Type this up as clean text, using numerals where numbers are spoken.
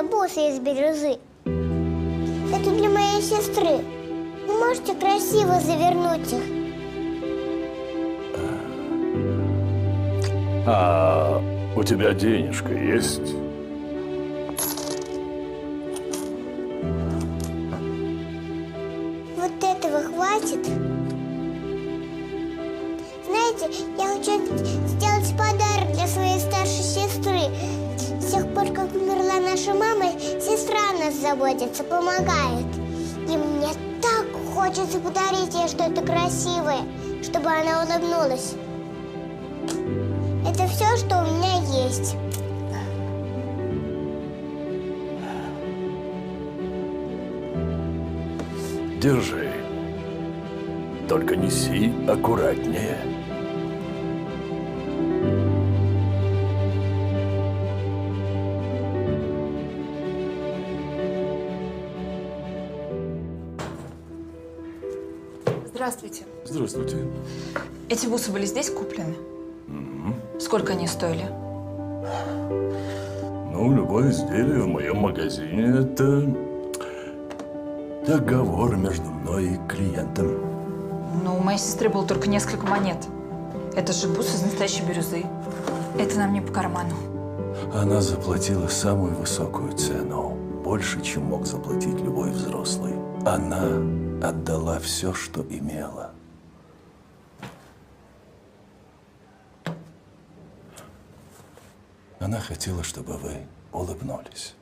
это бусы из бирюзы. Это для моей сестры. Вы можете красиво завернуть их? А у тебя денежка есть? Вот этого хватит? Знаете, я хочу сделать подарок для своей старшей сестры. С тех пор, как умерла наша мама, сестра о нас заботится, помогает. И мне так хочется подарить ей что-то красивое, чтобы она улыбнулась. Это все, что у меня есть. Держи. Только неси аккуратнее. Здравствуйте. Здравствуйте. Эти бусы были здесь куплены? Сколько они стоили? Ну, любое изделие в моем магазине – это договор между мной и клиентом. Ну, у моей сестры было только несколько монет. Это же бусы из настоящей бирюзы. Это нам не по карману. Она заплатила самую высокую цену. Больше, чем мог заплатить любой взрослый. Она отдала все, что имела. Она хотела, чтобы вы улыбнулись.